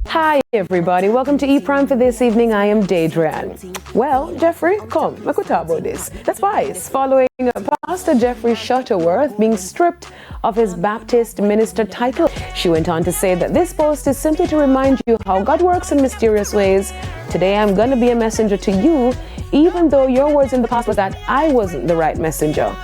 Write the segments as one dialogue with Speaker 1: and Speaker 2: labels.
Speaker 1: Hi everybody, welcome to E Prime for this evening. I am Daedrian. Well, Jeffrey, come, we could talk about this. That's Vice, following Pastor Jeffrey Shuttleworth being stripped of his Baptist minister title. She went on to say that this post is simply to remind you how God works in mysterious ways. Today I'm going to be a messenger to you, even though your words in the past was that I wasn't the right messenger.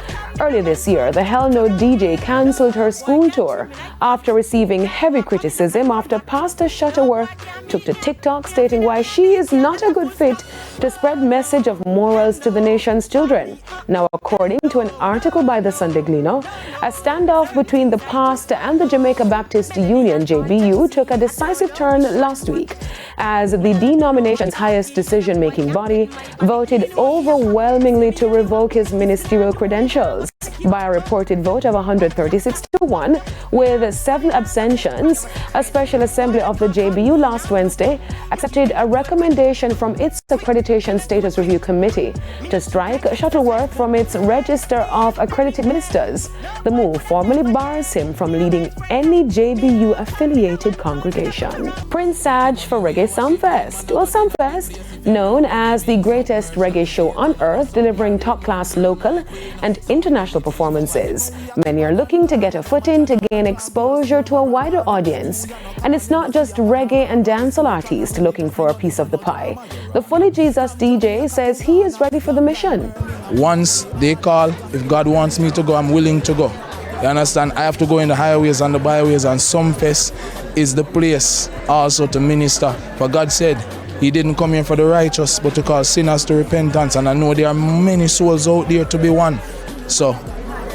Speaker 1: Earlier this year, the Hell No DJ cancelled her school tour after receiving heavy criticism after Pastor Shuttleworth took to TikTok stating why she is not a good fit to spread message of morals to the nation's children. Now, according to an article by the Sunday Gleaner, a standoff between the pastor and the Jamaica Baptist Union, JBU, took a decisive turn last week as the denomination's highest decision-making body voted overwhelmingly to revoke his ministerial credentials by a reported vote of 136-1 with 7 abstentions. A special assembly of the JBU last Wednesday accepted a recommendation from its accreditation status review committee to strike Shuttleworth from its register of accredited ministers. The move formally bars him from leading any JBU affiliated congregation. Prince Saj for Reggae Sumfest. Well, Sumfest, known as the greatest reggae show on earth, delivering top-class local and international performances. Many are looking to get a foot in to gain exposure to a wider audience. And it's not just reggae and dancehall artists looking for a piece of the pie. The Fully Jesus DJ says he is ready for the mission.
Speaker 2: Once they call, if God wants me to go, I'm willing to go. You understand? I have to go in the highways and the byways, and Sumfest is the place also to minister. For God said, He didn't come here for the righteous, but to call sinners to repentance. And I know there are many souls out there to be won. So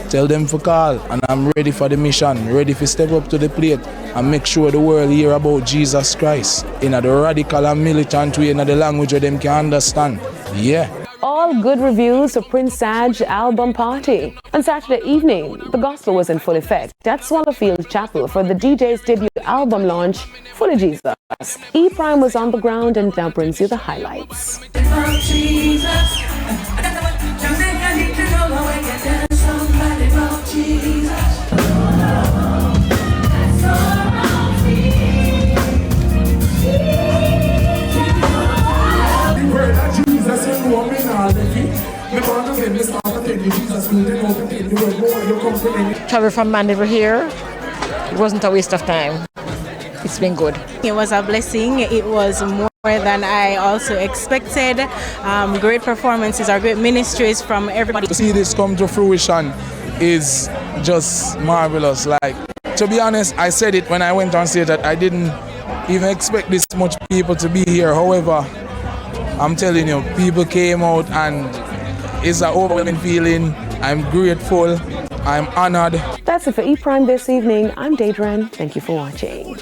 Speaker 2: tell them to call, and I'm ready for the mission, ready to step up to the plate and make sure the world hear about Jesus Christ in a radical and militant way, in the language where them can understand. Yeah.
Speaker 1: All good reviews for Prince Saj's album party. On Saturday evening, the gospel was in full effect at Swallowfield Chapel for the DJ's debut album launch, Fully Jesus. E Prime was on the ground and now brings you the highlights.
Speaker 3: Travel from Mandeville here, it wasn't a waste of time. It's been good.
Speaker 4: It was a blessing. It was more than I also expected. Great performances, or great ministries from everybody.
Speaker 2: To see this come to fruition is just marvelous. Like, to be honest, I said it when I went on stage that I didn't even expect this much people to be here. However, I'm telling you, people came out and it's an overwhelming feeling. I'm grateful. I'm honored.
Speaker 1: That's it for E Prime this evening. I'm Daedrian. Thank you for watching.